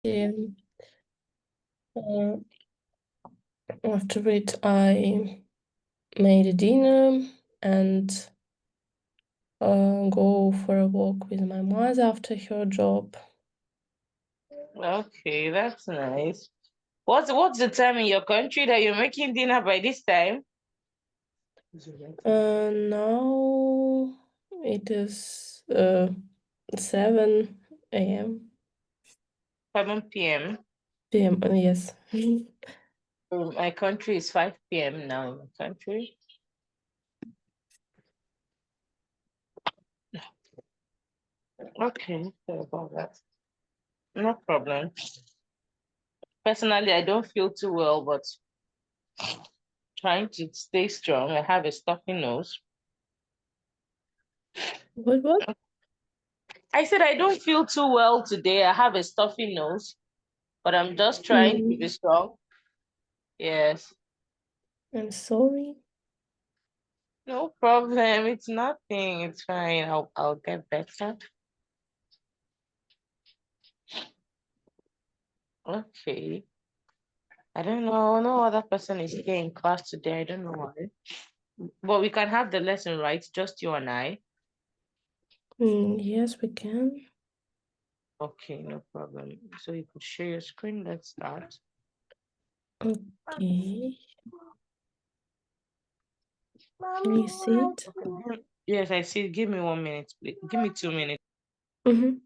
p.m. After it, I made a dinner and go for a walk with my mother after her job. Okay, that's nice. What's the time in your country that you're making dinner by this time? Now it is 7 a.m. 7 p.m. p.m. Yes. My country is 5 p.m. now in my country. Okay, sorry about that. No problem. Personally, I don't feel too well, but trying to stay strong. I have a stuffy nose. What? I said I don't feel too well today. I have a stuffy nose, but I'm just trying to be strong. Yes. I'm sorry. No problem. It's nothing. It's fine. I'll get better. Okay. I don't know. No other person is here in class today. I don't know why. But we can have the lesson, right? Just you and I. Yes, we can. Okay, no problem. So you could share your screen. Let's start. Okay. Can you see it? Okay. Yes, I see. Give me 1 minute, please. Give me 2 minutes. Mm-hmm.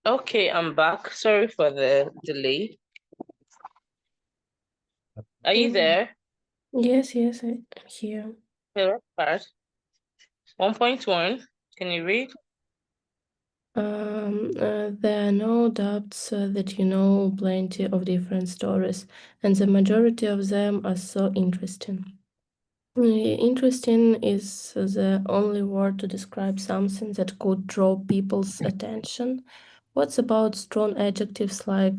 Okay, I'm back. Sorry for the delay. Are you there? Yes, I'm here. Okay, let's start. 1.1. Can you read? There are no doubts that you know plenty of different stories, and the majority of them are so interesting. Interesting is the only word to describe something that could draw people's attention. What's about strong adjectives like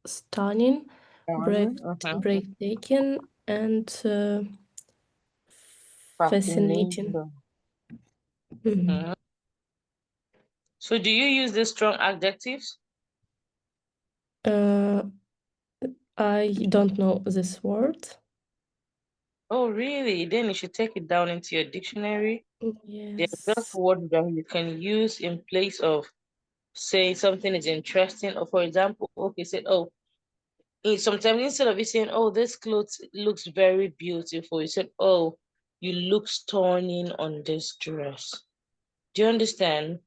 stunning, breathtaking, and fascinating? Fascination. Mhm. So do you use the strong adjectives? Uh, I don't know this word. Oh, really? Then you should take it down into your dictionary. They're just Yes. words that you can use in place of saying something is interesting, or for example, okay, say, oh, sometimes instead of you saying, oh, this clothes looks very beautiful, you said, oh, you look stunning on this dress. Do you understand?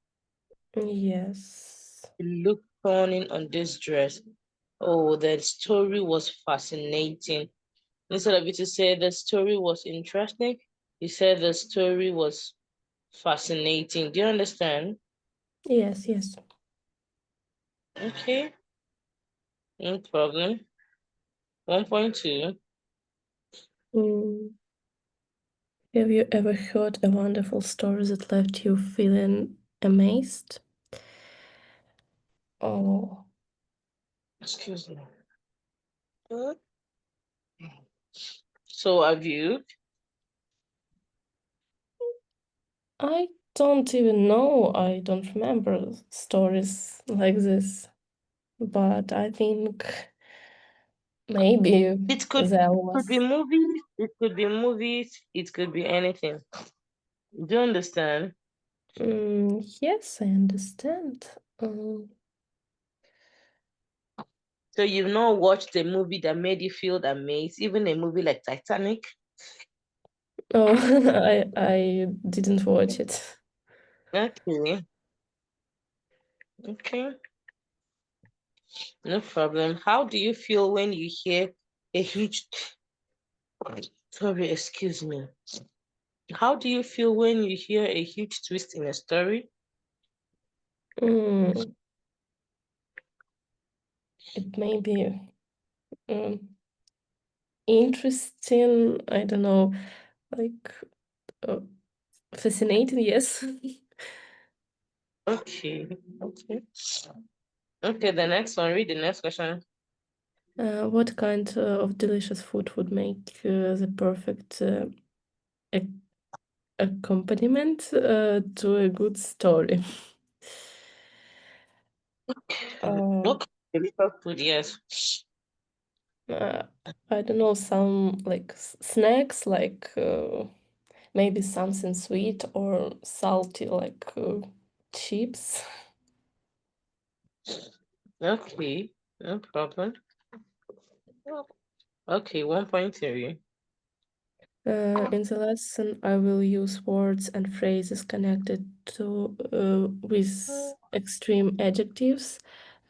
Yes. You look stunning on this dress. Oh, the story was fascinating. Instead of you to say the story was interesting, you said the story was fascinating. Do you understand? Yes, yes. Okay, no problem. 1.2. Mm. Have you ever heard a wonderful story that left you feeling amazed? Oh, Excuse me. So have you? I don't even know. I don't remember stories like this, but I think maybe there It could be was. movies, it could be movies, it could be anything. Do you understand? Yes, I understand. So you've not watched a movie that made you feel amazed, even a movie like Titanic? Oh, I didn't watch it. Okay, okay, no problem. How do you feel when you hear a huge, sorry, excuse me. How do you feel when you hear a huge twist in a story? Mm, it may be um, interesting. I don't know, like uh, fascinating. Yes. Okay, okay. Okay, the next one, read the next question. What kind of delicious food would make the perfect ac- accompaniment to a good story? Uh, Okay, delicious food, yes. uh, I don't know, some like snacks, like maybe something sweet or salty, like chips. Okay, no problem. Okay, 1.3. In the lesson, I will use words and phrases connected to with extreme adjectives.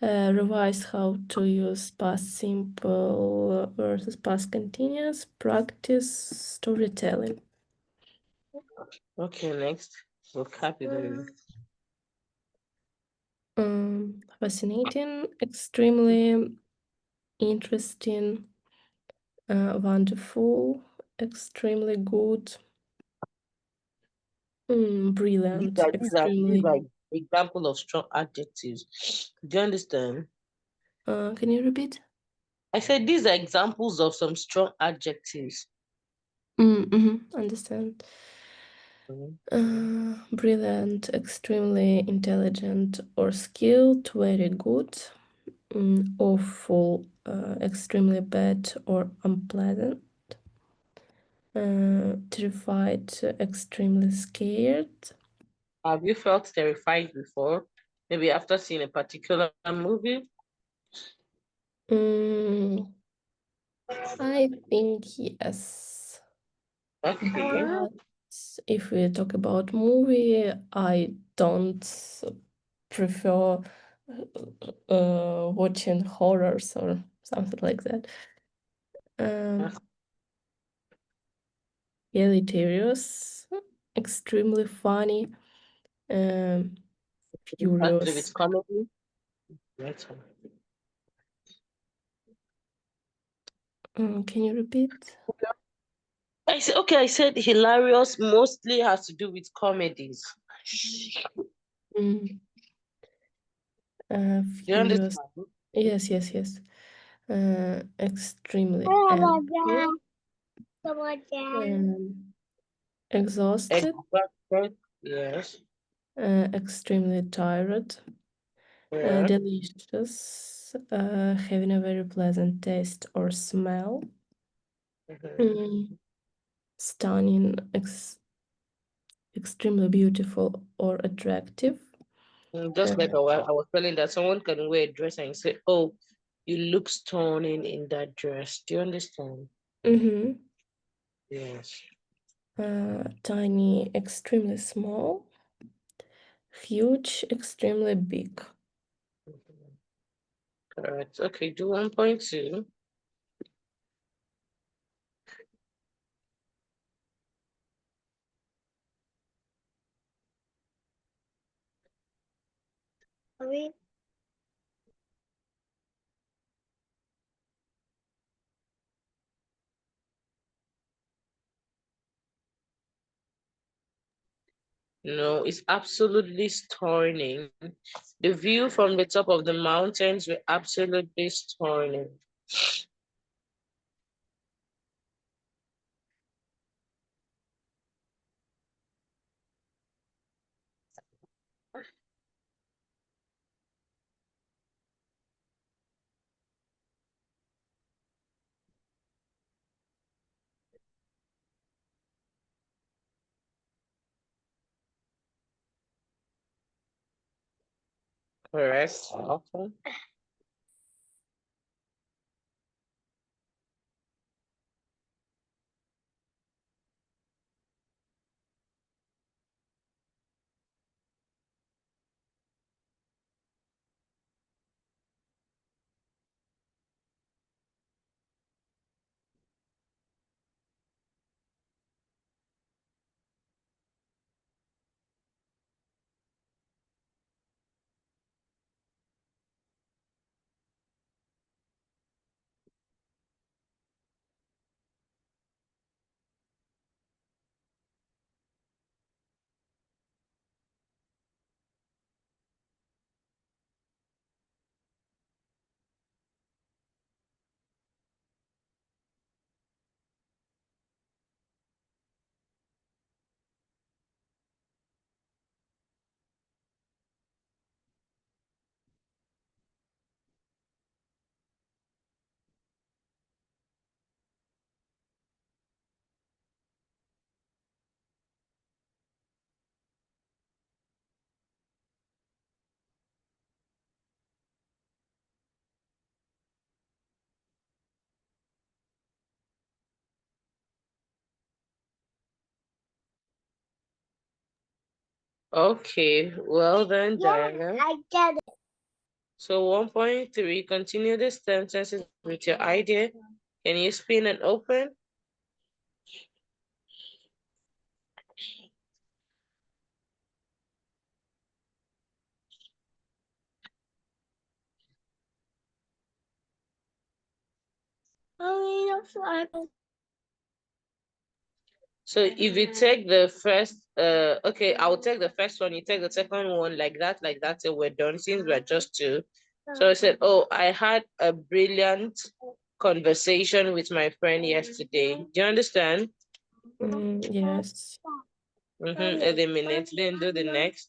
Revise how to use past simple versus past continuous. Practice storytelling. Okay, next. Vocabulary. Fascinating, extremely interesting, wonderful, extremely good, brilliant, These extremely. are example of strong adjectives. Do you understand? Can you repeat? I said these are examples of some strong adjectives. Understand. Mhm. Brilliant, extremely intelligent or skilled, very good, awful, extremely bad or unpleasant, terrified, extremely scared. Have you felt terrified before? Maybe after seeing a particular movie? Mm, I think yes. Okay. But if we talk about movie, I don't prefer watching horrors or something like that. Um, hilarious, extremely funny, um, It has to do with furious. comedy. Right. Can you repeat? I said hilarious mostly has to do with comedies. Mm, Do you furious. understand? Yes, yes, yes. Extremely angry, um, exhausted, Exhausted. Yes. extremely tired, Yeah. delicious, having a very pleasant taste or smell, Mhm. mm, stunning, extremely beautiful or attractive. Just like I was telling that someone can wear a dress and say, "Oh, you look stunning in that dress." Do you understand? Mm-hmm. Yes. Tiny, extremely small. Huge, extremely big. Correct. Okay, do 1.2. No, it's absolutely stunning. The view from the top of the mountains were absolutely stunning. Correct. Okay. Okay, well done, Diana. I get it. So 1.3, continue the sentences with your idea. Can you spin and open? So if you take the first, okay, I'll take the first one, you take the second one like that, till we're done, since we're just two. So I said, oh, I had a brilliant conversation with my friend yesterday. Do you understand? Yes. Eliminate, then do the next.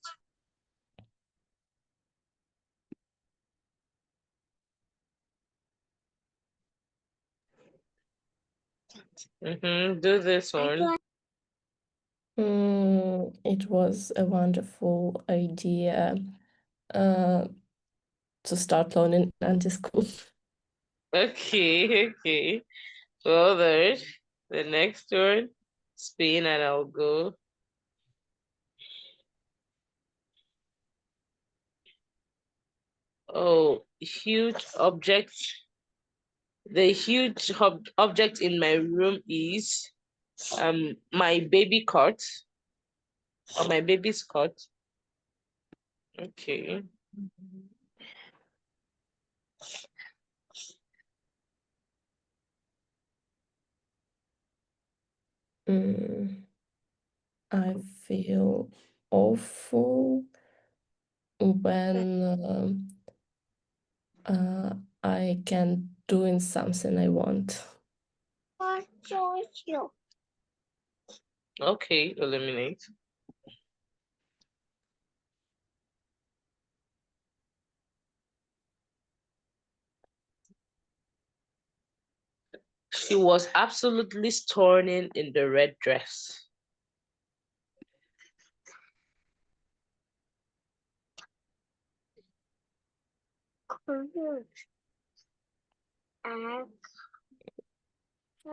Do this one. It was a wonderful idea uh, to start learning anti-school. Okay, okay. Well, there's the next one. Spin and I'll go. Oh, huge object. The huge object in my room is my baby cot or my baby's cot. Okay. Mm, I feel awful when I can't doing something I want. Okay, eliminate. She was absolutely stunning in the red dress.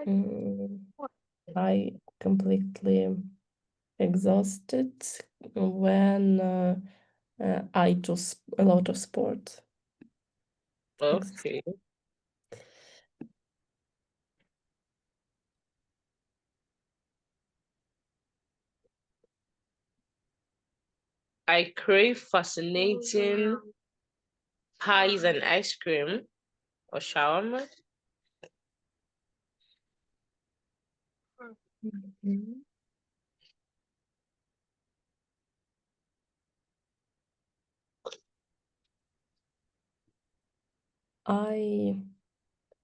Mm, I completely exhausted when I do a lot of sport. Okay. I crave fascinating pies and ice cream or shawarma. Mhm. I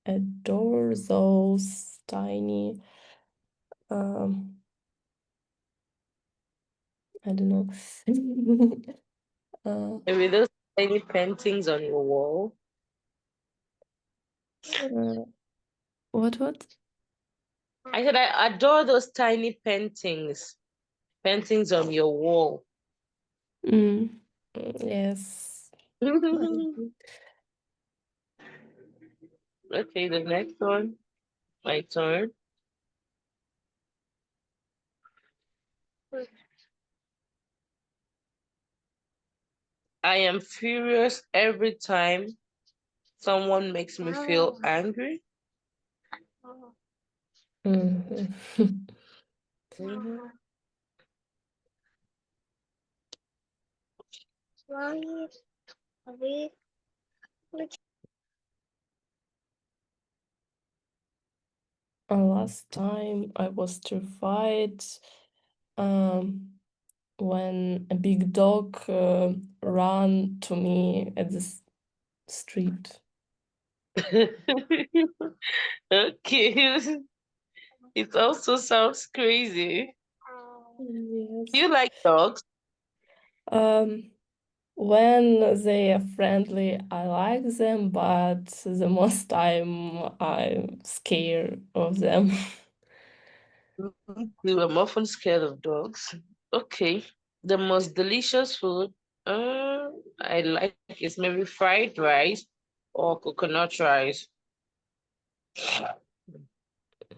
adore those tiny, um, I don't know. Maybe those tiny paintings on your wall. Uh, what? I said I adore those tiny paintings on your wall. Mm. Yes. Okay, the next one. My turn. I am furious every time someone makes me feel angry. Mhm. Mhm. Last time I was terrified um, when a big dog ran to me at the street. Okay. It also sounds crazy. Do Yes. you like dogs? Um, when they are friendly, I like them, but the most time I'm scared of them. I'm often scared of dogs. Okay. The most delicious food I like is maybe fried rice or coconut rice.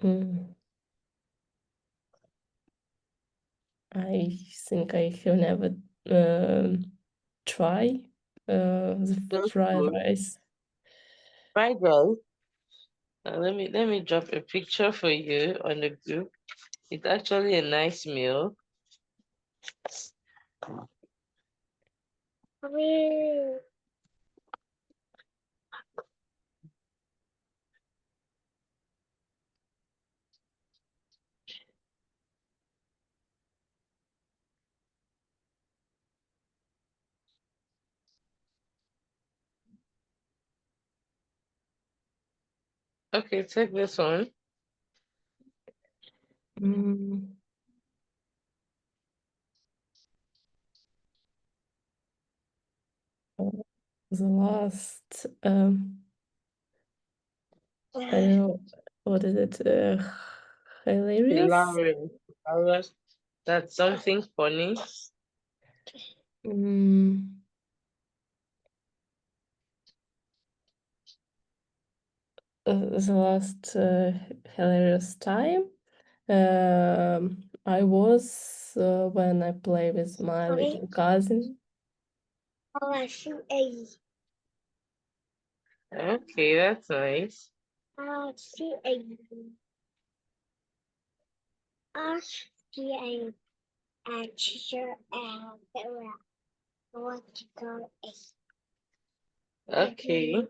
Mm, I think I have never um try the Those fried food. rice. Fried rice. Let me drop a picture for you on the group. It's actually a nice meal. Okay, take this one. Mm, uh, the last I don't know what is it hilarious. Hilarious. Hilarious. That's something funny. Mm, the last hilarious time I was when I play with my little cousin. Okay, that's nice. Okay.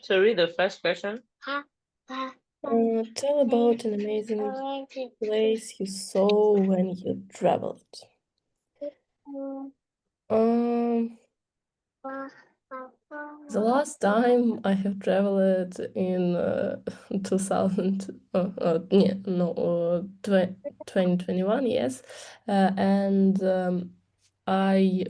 So read the first question. Tell about an amazing place you saw when you traveled. Um, the last time I have traveled in 2000, yeah, no, 2021, yes, and I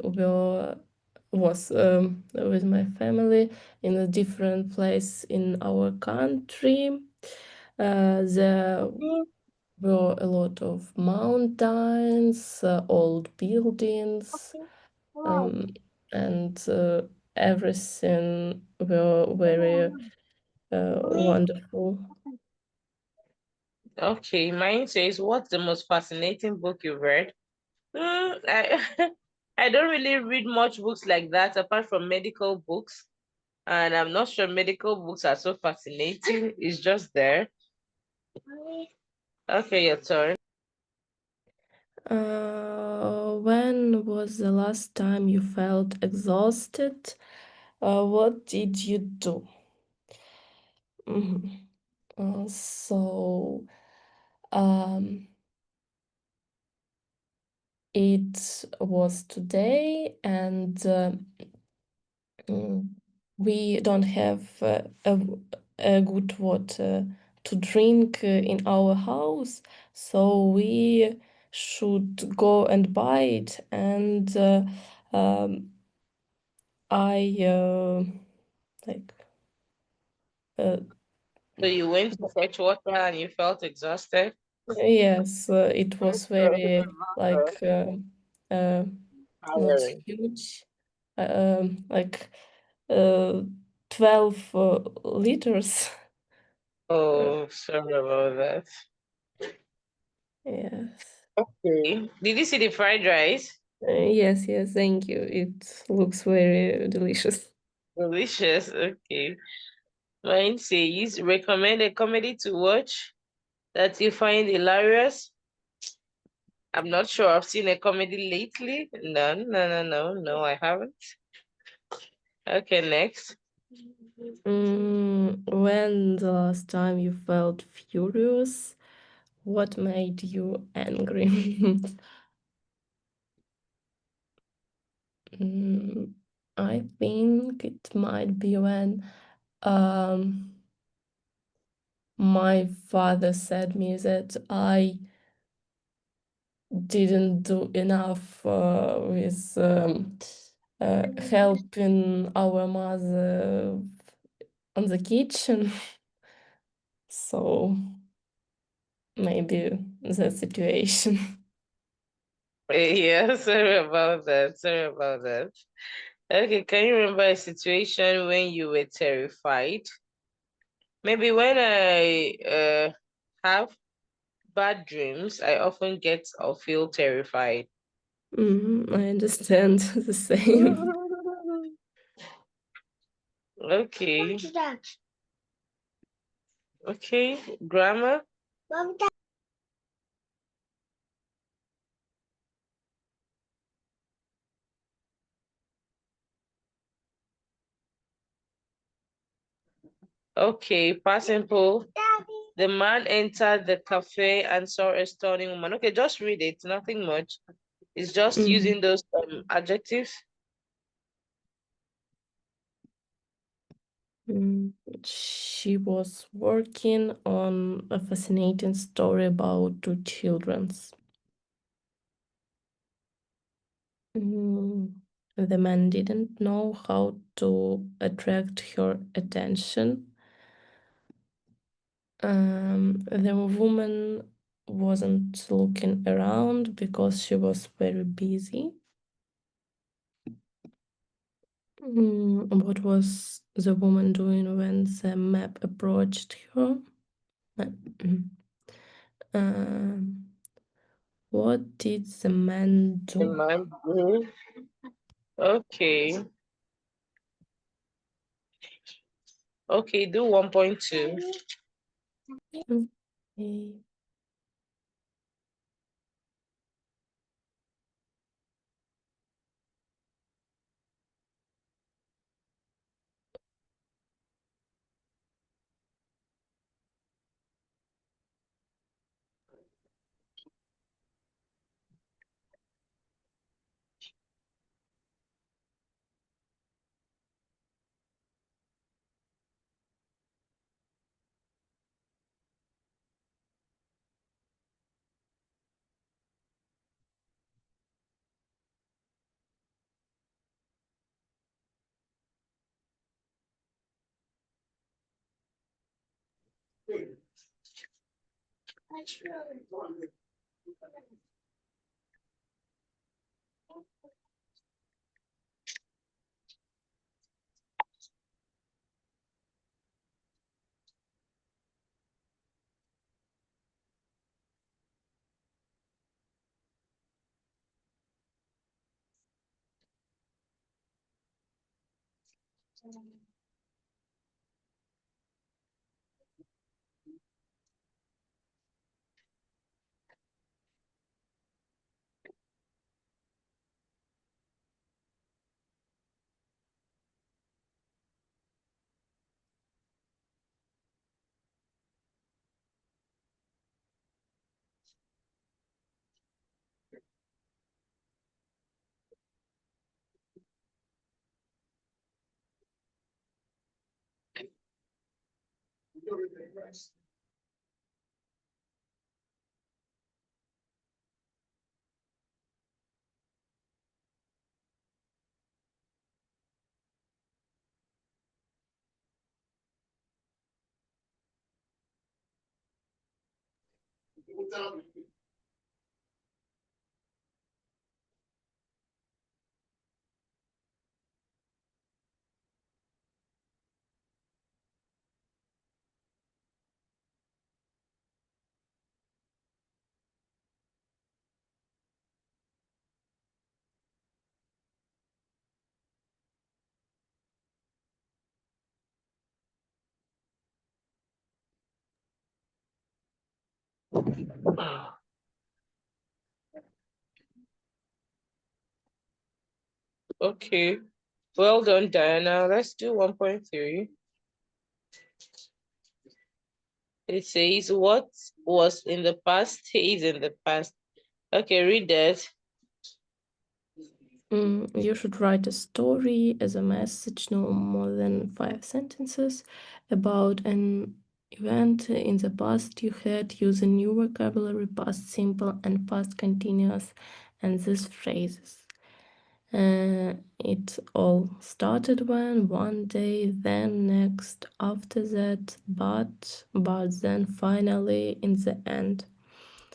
was with my family in a different place in our country. There were a lot of mountains, old buildings, um, and everything were very wonderful. Okay, mine says, what's the most fascinating book you've read? I I don't really read much books like that apart from medical books. And I'm not sure medical books are so fascinating. It's just there. Okay, your turn. When was the last time you felt exhausted? What did you do? Mhm. So, um, it was today, and mm, we don't have a good water to drink in our house, so we should go and buy it. And I like uh, So you went to fetch water and you felt exhausted? yes, it was very like uh, not Tiring. huge, like uh, 12 liters. Oh, sorry about that. Yes. Okay. Did you see the fried rice? Yes, yes, thank you. It looks very delicious. Delicious. Okay. Mine says, recommend a comedy to watch that you find hilarious. I'm not sure I've seen a comedy lately. No, I haven't. Okay, next. When the last time you felt furious? What made you angry? Mm, I think it might be when um, my father said me that I didn't do enough with helping our mother on the kitchen. So maybe the situation. Yeah, sorry about that. Sorry about that. Okay, can you remember a situation when you were terrified? Maybe when I have bad dreams, I often get or feel terrified. I understand the same. Okay. Okay. Grammar. Okay. Past simple. The man entered the cafe and saw a stunning woman. Okay, just read it. Nothing much. It's just Mhm. using those adjectives. Mm, She was working on a fascinating story about two children's. Mm, The man didn't know how to attract her attention. The woman wasn't looking around because she was very busy. What was the woman doing when the map approached her? Uh, mm, um, what did the man The do? man. Mhm. Okay. Okay, do 1.2. Okay. Okay. Well done, Diana. Let's do 1.3. It says, what was in the past stays in the past. Okay, read that. You should write a story as a message, no more than 5 sentences, about an event in the past you had. Use a new vocabulary, past simple and past continuous, and these phrases. It all started when, one day, then, next, after that, but then, finally, in the end.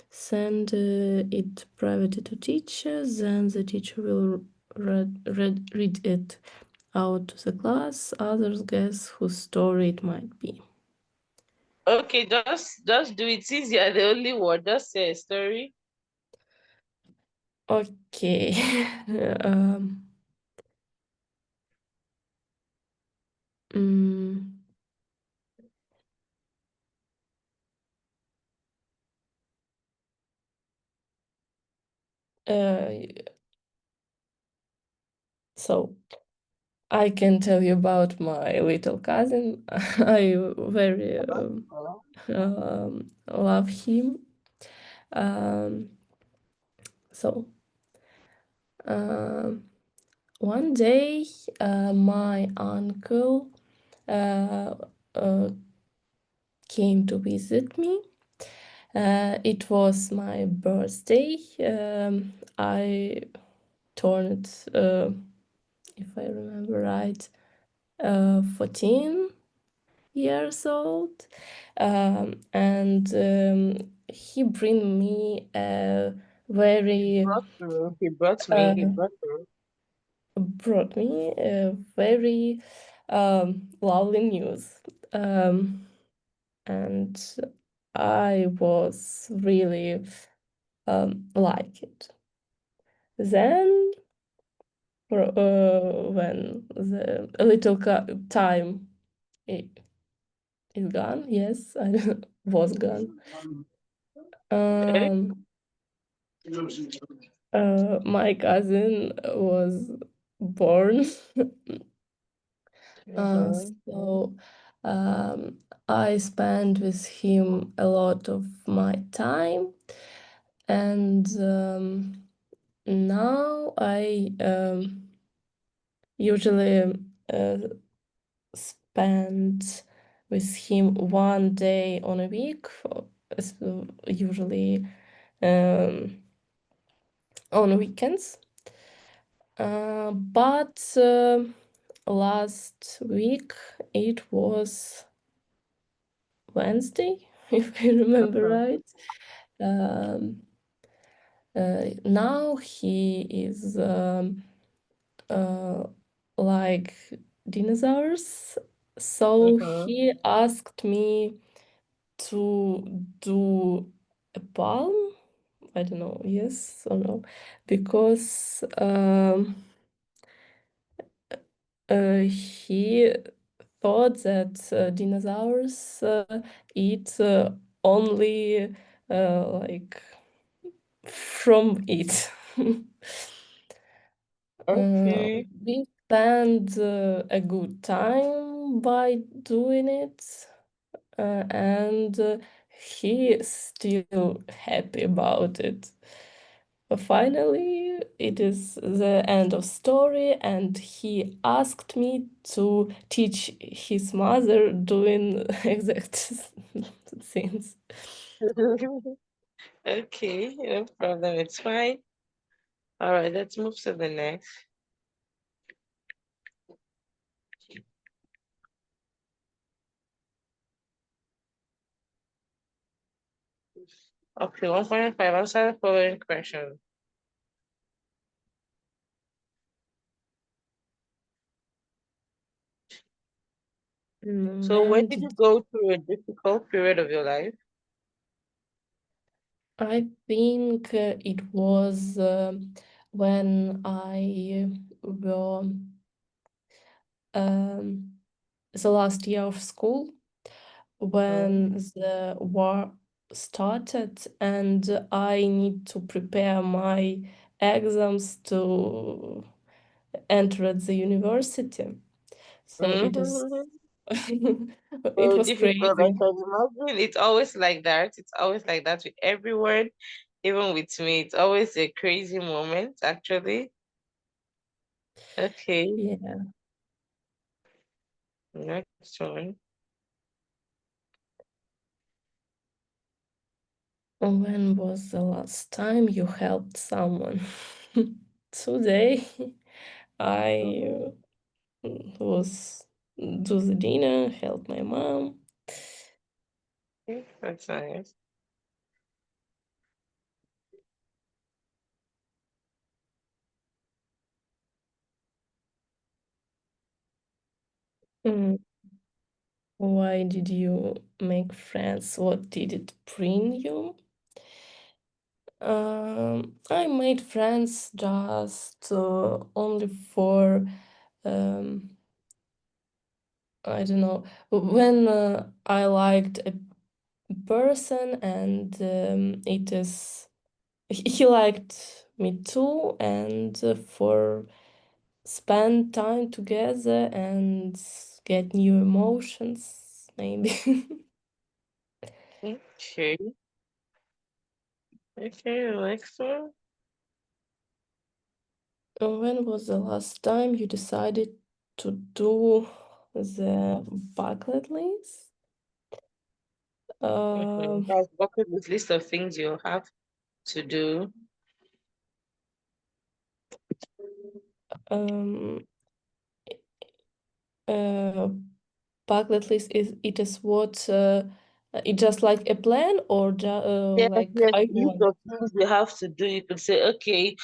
Send it privately to teacher, then the teacher will read it out to the class. Others guess whose story it might be. Okay, just do it. Since you're the only one, just say a story. Okay. um, mm, uh, so I can tell you about my little cousin. I very love him. Um, so um, one day, my uncle uh, uh, came to visit me. It was my birthday. I turned, if I remember right, 14 years old, and he bring me a very He uh, brought through. brought me a very lovely news, and I was really like it. Then, when the little time i- is gone, yes, I was gone. Okay. Um, my cousin was born. Uh-huh. So I spent with him a lot of my time, and now I usually uh, spend with him one day on a week, usually um, on weekends. But last week it was Wednesday, if I remember Uh-huh. right. Um, now he is uh, like dinosaurs. So Uh-huh. he asked me to do a palm. I don't know, yes or no, because He thought that dinosaurs eat only like from it. Okay. We spent a good time by doing it, and he is still happy about it. Finally, it is the end of story, and he asked me to teach his mother doing exact things. Okay, no problem. It's fine. All right, let's move to the next. Okay, 1.5. Answer the following question. So, when When did you did go through a difficult period of your life? I think it was when I were um, the last year of school, Mm. when the war started, and I need to prepare my exams to enter at the university. So it is Mhm. it So was difficult. I crazy. can imagine. It's always like that. It's always like that with everyone, even with me. It's always a crazy moment, actually. Okay, Yeah. next one. When was the last time you helped someone? Today, I Mhm. was do the dinner, help my mom. Okay, that's nice. Mm, why did you make friends? What did it bring you? I made friends just only for um, I don't know, when I liked a person, and it is he liked me too, and for spend time together and get new emotions, maybe. Okay, okay, next one. When was the last time you decided to do the bucket list? Um, That's bucket list of things you have to do. um, uh, bucket list is it is what it just like a plan, or Yes, like yes, I list want. of things you have to do. You could say, okay,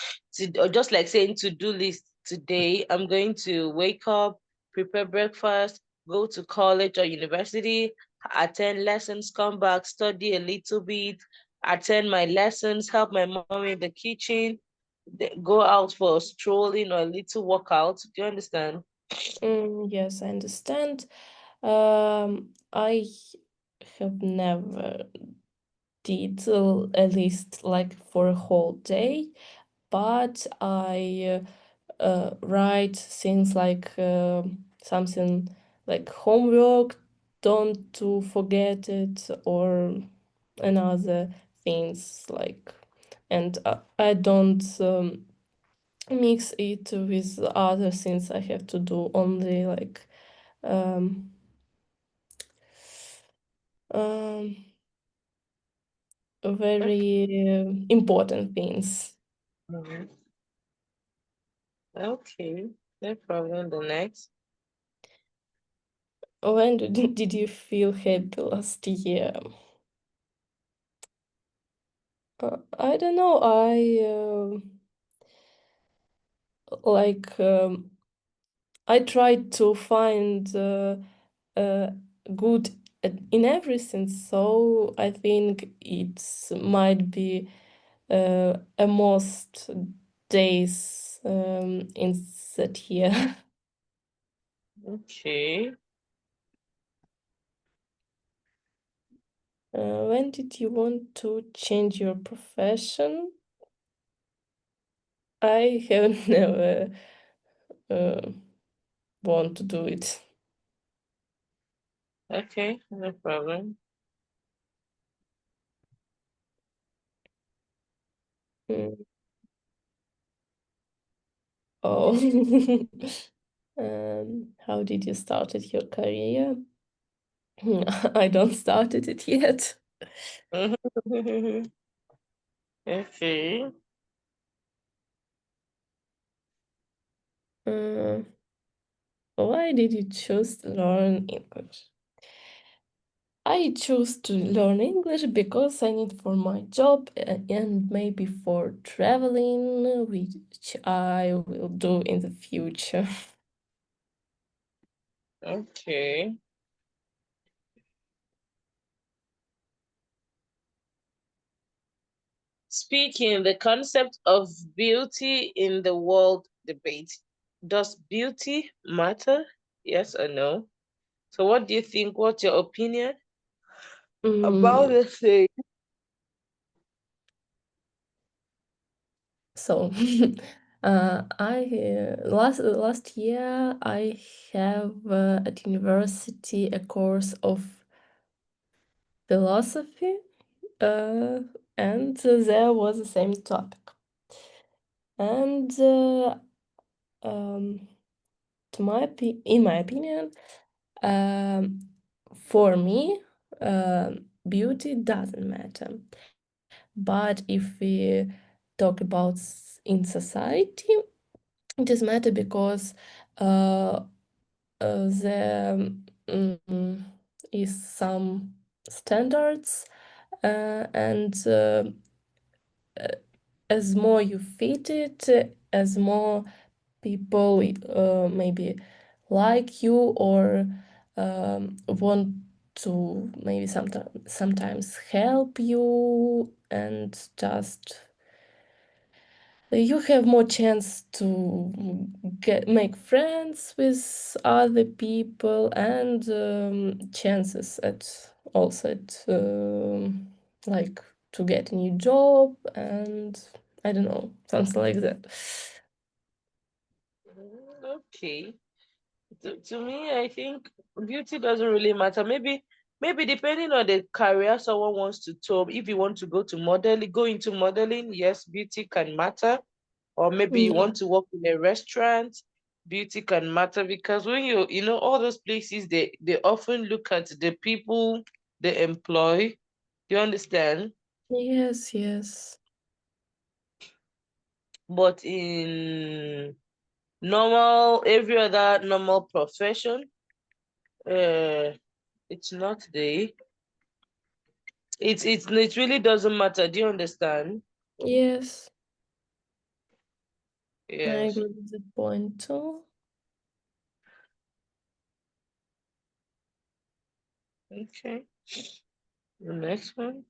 or just like saying to-do list today, I'm going to wake up, prepare breakfast, go to college or university, attend lessons, come back, study a little bit, attend my lessons, help my mom in the kitchen, go out for strolling or a little workout. Do you understand? Yes, I understand. I have never did at least like for a whole day, but I write things like something like homework, don't to forget it, or another things like, and I don't mix it with other things I have to do, only like um, um, very important things. Mhm. Okay, no problem. The next. When did you feel happy last year? I don't know. Like I tried to find uh, good in everything, so I think it might be a most days in that year. Okay. When did you want to change your profession? I have never uh, want to do it. Okay, no problem. Mm. Oh, how did you started your career? I don't started it yet. Okay. Uh, why did you choose to learn English? I chose to learn English because I need for my job and maybe for traveling, which I will do in the future. Okay. Speaking, the concept of beauty in the world debate. Does beauty matter? Yes or no? So what do you think? What's your opinion about Mm, this thing? so, I last year I have at university a course of philosophy, uh, and there was the same topic. And um, in my opinion, um, for me, beauty doesn't matter. But if we talk about in society, it does matter because there is some standards, and as more you fit it, as more people maybe like you or want to maybe sometimes help you, and just you have more chance to make friends with other people, and chances at also at like to get a new job, and I don't know, something like that. Okay. To me, I think beauty doesn't really matter. Maybe depending on the career someone wants to take. If you want to go into modeling, yes, beauty can matter. Or maybe you Yeah. want to work in a restaurant, beauty can matter because when all those places they often look at the people they employ. Do you understand? Yes, yes. But in normal every other normal profession, uh it's not the it really doesn't matter. Do you understand? Yes, I Yes. agree with the point too. Okay. The next one.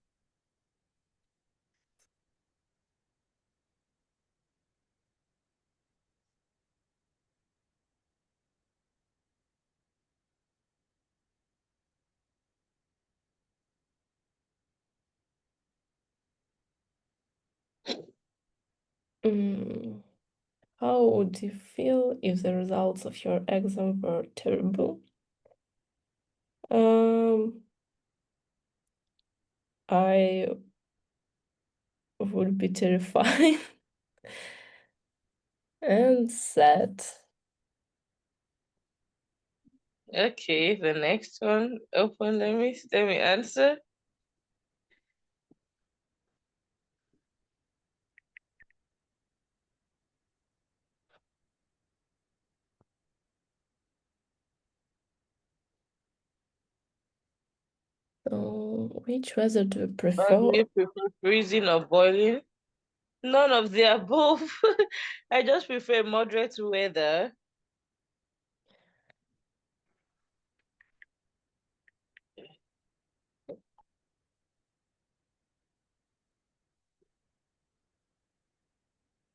Mm. How would you feel if the results of your exam were terrible? Um, I would be terrified and sad. Okay, the next one. Open. Let me answer. So, which weather do you Do prefer? you prefer freezing or boiling? None of the above. I just prefer moderate weather.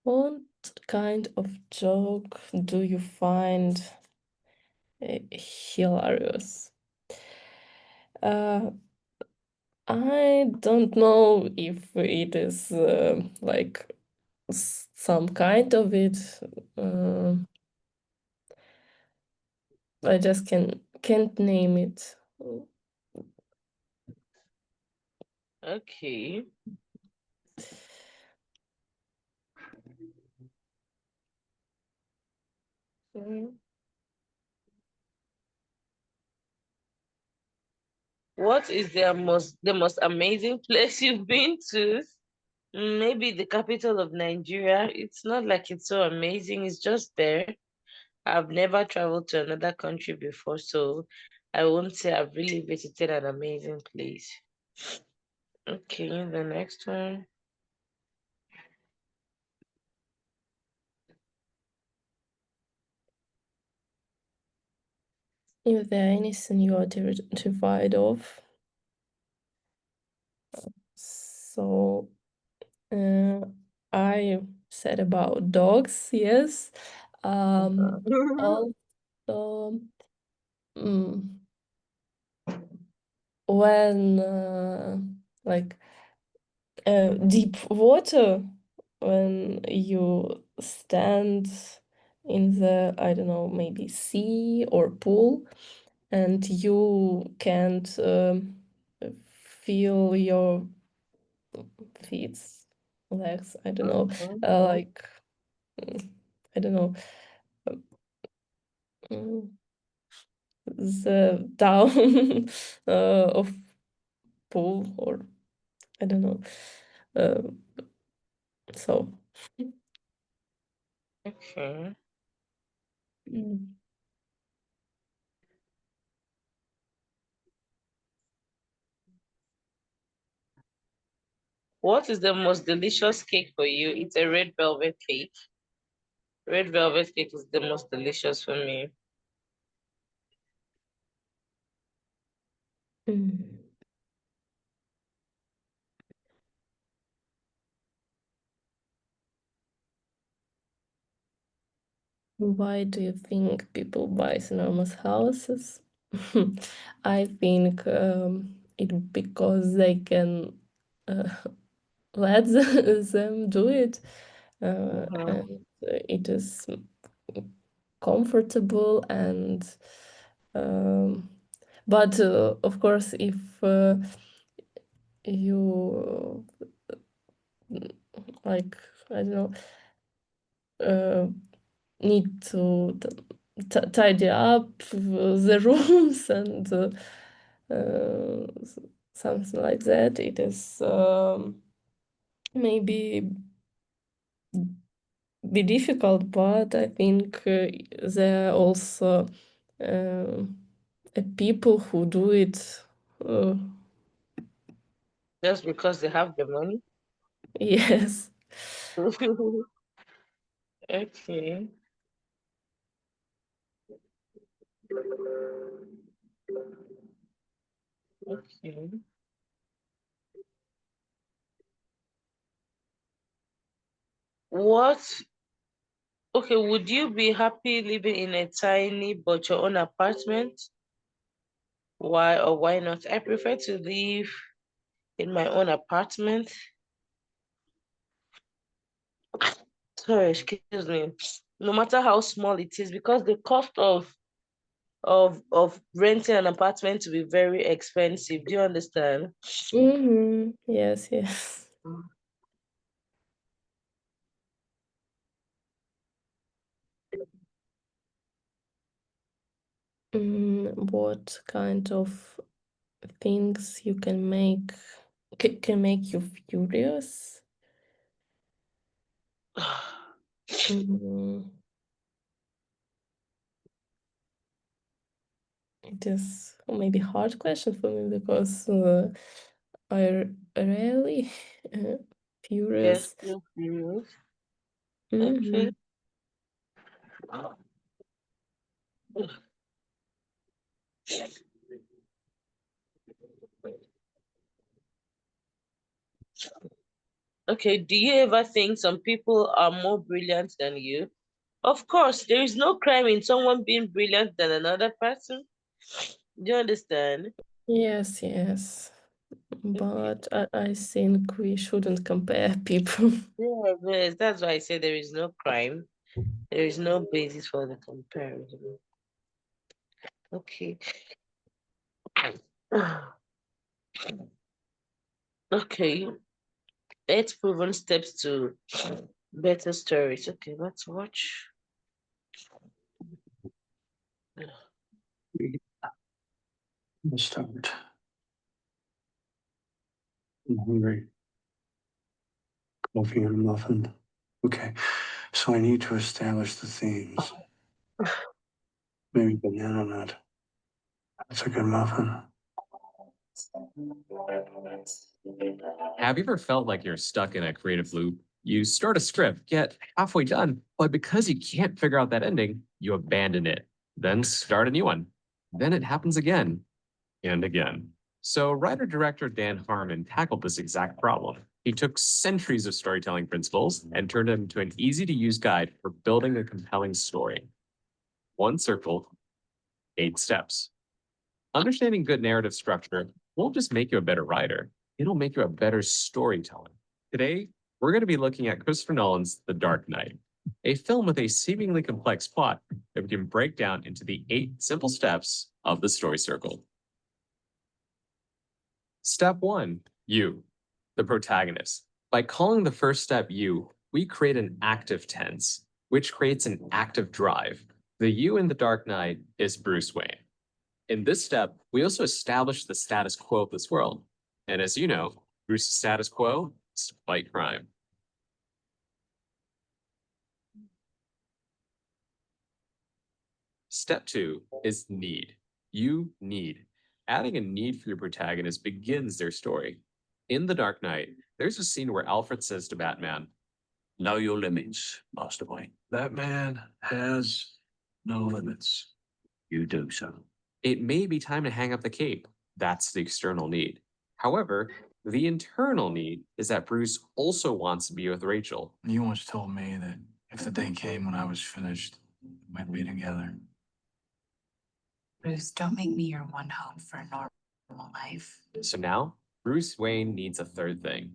What kind of joke do you find hilarious. Uh, I don't know if it is like some kind of it. Uh, I just can't name it. Okay. Mm. What is the most amazing place you've been to? Maybe the capital of Nigeria. It's not like it's so amazing, it's just there. I've never traveled to another country before, so I won't say I've really visited an amazing place. Okay, the next one. Is there anything you are terrified of? So, uh, I said about dogs, yes. Also, mm, when like deep water, when you stand in the, I don't know, maybe sea or pool, and you can't feel your feet, legs, I don't know, Mhm. like, I don't know, mm, the down of pool, or I don't know. Uh, so. Okay. Mm. What is the most delicious cake for you? It's a red velvet cake. Red velvet cake is the most delicious for me. Mm. Why do you think people buy enormous houses? I think it because they can uh, let them do it, Mhm. and it is comfortable and but of course if you like, I don't know, uh, need to tidy up the rooms and something like that. It is maybe be difficult, but I think there are also uh, people who do it. Uh, Just because they have the money. yes. Okay. Okay. What? Okay, would you be happy living in a tiny but your own apartment? Why or why not? I prefer to live in my own apartment. Sorry, excuse me. No matter how small it is, because the cost of renting an apartment to be very expensive. Do you understand? Yes, yes. What kind of things you can make can make you furious? Mm, it is maybe hard question for me because I really Yes, furious. still serious. Mm-hmm. Okay. Okay. Do you ever think some people are more brilliant than you? Of course, there is no crime in someone being brilliant than another person. Do you understand? Yes, yes. Okay. But I think we shouldn't compare people. Yeah, yes, that's why I say there is no crime. There is no basis for the comparison. Okay. Okay. 8 proven steps to better storage. Okay, let's watch. Let's start. I'm hungry. Coffee and a muffin. Okay, so I need to establish the themes. Maybe banana nut. That's a good muffin. Have you ever felt like you're stuck in a creative loop? You start a script, get halfway done, but because you can't figure out that ending, you abandon it, then start a new one. Then it happens again and again. So, writer director Dan Harmon tackled this exact problem. He took centuries of storytelling principles and turned them into an easy to use guide for building a compelling story. One circle, 8 steps. Understanding good narrative structure won't just make you a better writer, it'll make you a better storyteller. Today, we're going to be looking at Christopher Nolan's The Dark Knight, a film with a seemingly complex plot that we can break down into the 8 simple steps of the story circle. Step 1, you, the protagonist. By calling the first step you, we create an active tense, which creates an active drive. The you in The Dark Knight is Bruce Wayne. In this step, we also establish the status quo of this world. And as you know, Bruce's status quo is to fight crime. Step 2 is need. You need. Adding a need for your protagonist begins their story. In The Dark Knight, there's a scene where Alfred says to Batman, Know your limits, Master Wayne. That man has no limits. You do so. it may be time to hang up the cape. That's the external need. However, the internal need is that Bruce also wants to be with Rachel. You once told me that if the day came when I was finished, we'd be together. Bruce, don't make me your one hope for a normal life. So now, Bruce Wayne needs a third thing,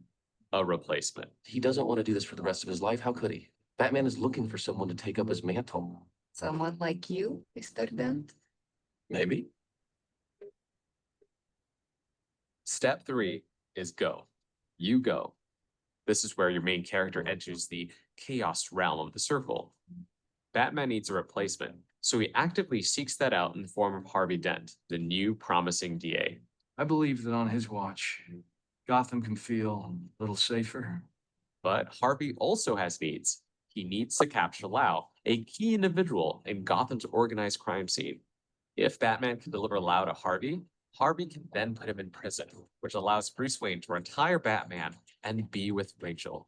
a replacement. He doesn't want to do this for the rest of his life. How could he? Batman is looking for someone to take up his mantle. Someone like you, Mr. Dent? Maybe. Step 3 is go. You go. This is where your main character enters the chaos realm of the circle. Batman needs a replacement, so he actively seeks that out in the form of Harvey Dent, the new promising DA. I believe that on his watch, Gotham can feel a little safer. But Harvey also has needs. He needs to capture Lau, a key individual in Gotham's organized crime scene. If Batman can deliver Lau to Harvey, Harvey can then put him in prison, which allows Bruce Wayne to retire Batman and be with Rachel.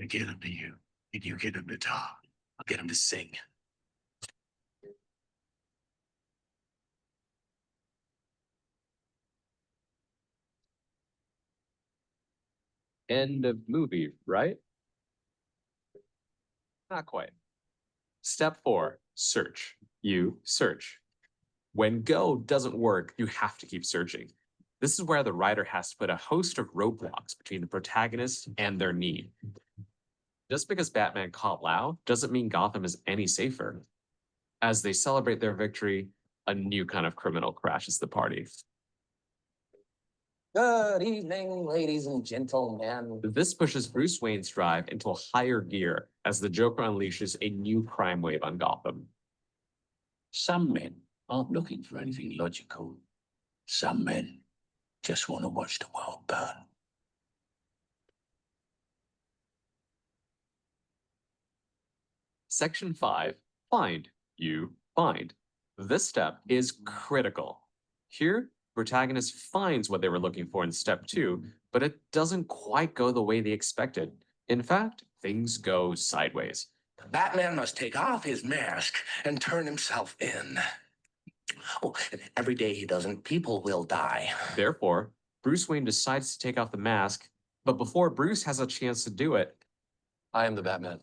I get him to you, and you get him to talk. I'll get him to sing. End of movie, right? Not quite. Step 4, search. You search. When go doesn't work, you have to keep searching. This is where the writer has to put a host of roadblocks between the protagonist and their need. Just because Batman caught Lau doesn't mean Gotham is any safer. As they celebrate their victory, a new kind of criminal crashes the party. Good evening, ladies and gentlemen. This pushes Bruce Wayne's drive into a higher gear as the Joker unleashes a new crime wave on Gotham. Some men aren't looking for anything logical. Some men just want to watch the world burn. Section 5, find. You find. This step is critical. Here, protagonist finds what they were looking for in step 2, but it doesn't quite go the way they expected. In fact, things go sideways. Batman must take off his mask and turn himself in. Oh, every day he doesn't, people will die. Therefore, Bruce Wayne decides to take off the mask, but before Bruce has a chance to do it, I am the Batman.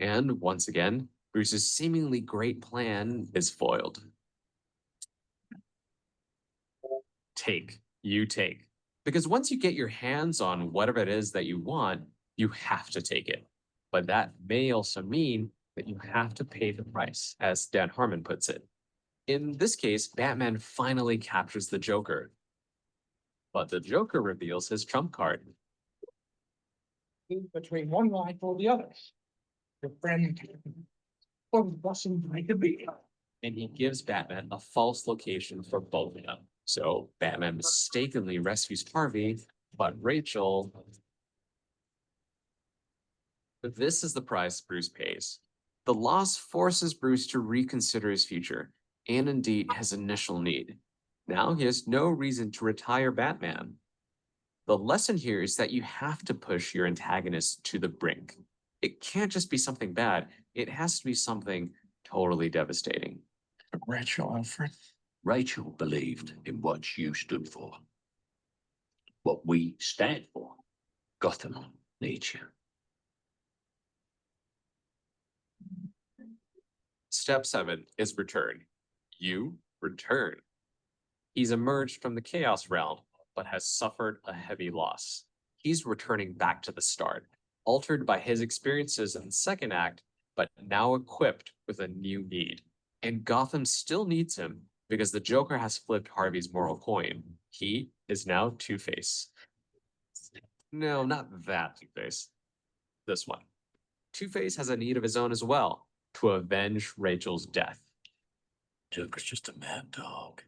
And once again, Bruce's seemingly great plan is foiled. You take. Because once you get your hands on whatever it is that you want, you have to take it. But that may also mean that you have to pay the price, as Dan Harmon puts it. In this case, Batman finally captures the Joker. But the Joker reveals his trump card. Between one life or the other. Your friend or wasn't going to be. And he gives Batman a false location for both of them. So Batman mistakenly rescues Harvey, but Rachel. But this is the price Bruce pays. The loss forces Bruce to reconsider his future, and indeed his initial need. Now he has no reason to retire Batman. The lesson here is that you have to push your antagonist to the brink. It can't just be something bad, it has to be something totally devastating. Rachel, Alfred. Rachel believed in what you stood for. What we stand for. Gotham needs you. Step 7 is return. You return. He's emerged from the Chaos realm, but has suffered a heavy loss. He's returning back to the start, altered by his experiences in the second act, but now equipped with a new need. And Gotham still needs him because the Joker has flipped Harvey's moral coin. He is now Two-Face. No, not that Two-Face. This one. Two-Face has a need of his own as well, to avenge Rachel's death. Joker's just a mad dog.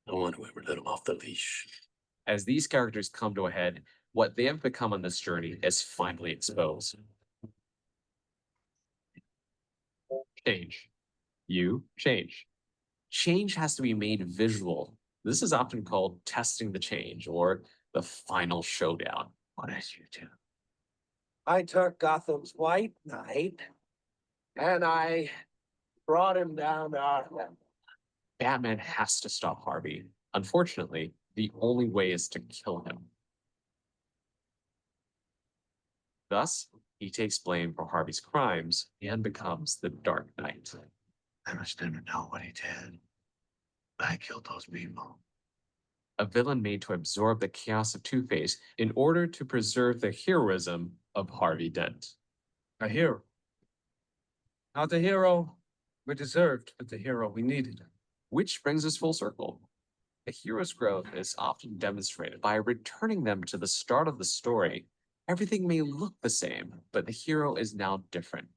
No one who ever let him off the leash. As these characters come to a head, what they have become on this journey is finally exposed. Change. You change. Change has to be made visual. This is often called testing the change or the final showdown. What is you do? I took Gotham's White Knight and I brought him down to Arkham. Batman has to stop Harvey. Unfortunately, the only way is to kill him. Thus, he takes blame for Harvey's crimes and becomes the Dark Knight. I must never know what he did. I killed those people. A villain made to absorb the chaos of Two-Face in order to preserve the heroism of Harvey Dent. A hero. Not the hero we deserved, but the hero we needed. Which brings us full circle. A hero's growth is often demonstrated by returning them to the start of the story. Everything may look the same, but the hero is now different.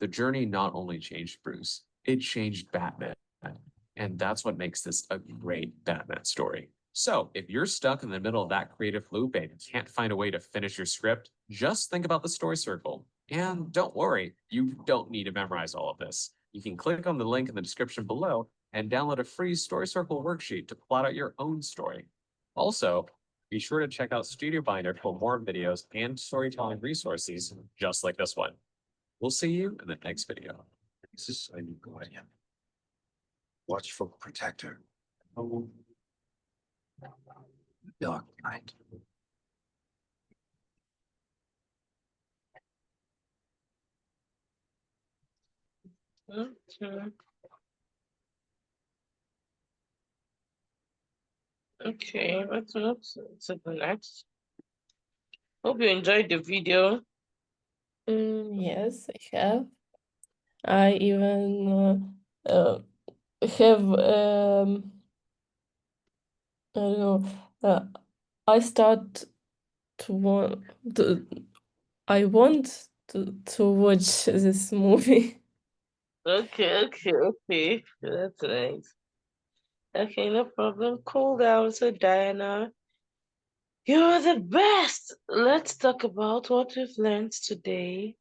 The journey not only changed Bruce, it changed Batman. And that's what makes this a great Batman story. So if you're stuck in the middle of that creative loop and can't find a way to finish your script, just think about the story circle. And don't worry, you don't need to memorize all of this. You can click on the link in the description below and download a free Story Circle worksheet to plot out your own story. Also, be sure to check out Studio Binder for more videos and storytelling resources just like this one. We'll see you in the next video. This is a new guardian. Watchful protector. Dark Knight. Okay, what's next? To the next. Hope you enjoyed the video. Yes, I have. I even have I don't know. I start to want to. I want to watch this movie. Okay. That's nice. Okay, no problem. Cool down. So, Diana, you're the best. Let's talk about what we've learned today.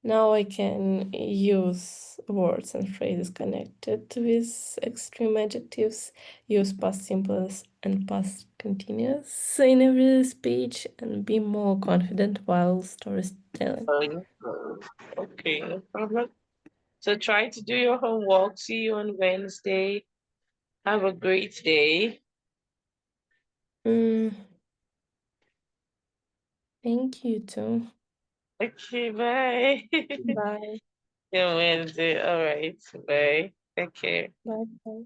Now I can use words and phrases connected with extreme adjectives, use past simples and past continuous in every speech, and be more confident while storytelling. Okay, no problem. So try to do your homework. See you on Wednesday. Have a great day. Thank you too. Okay, bye. Bye. Yeah, Wednesday. All right. Bye. Okay. Bye. Bye.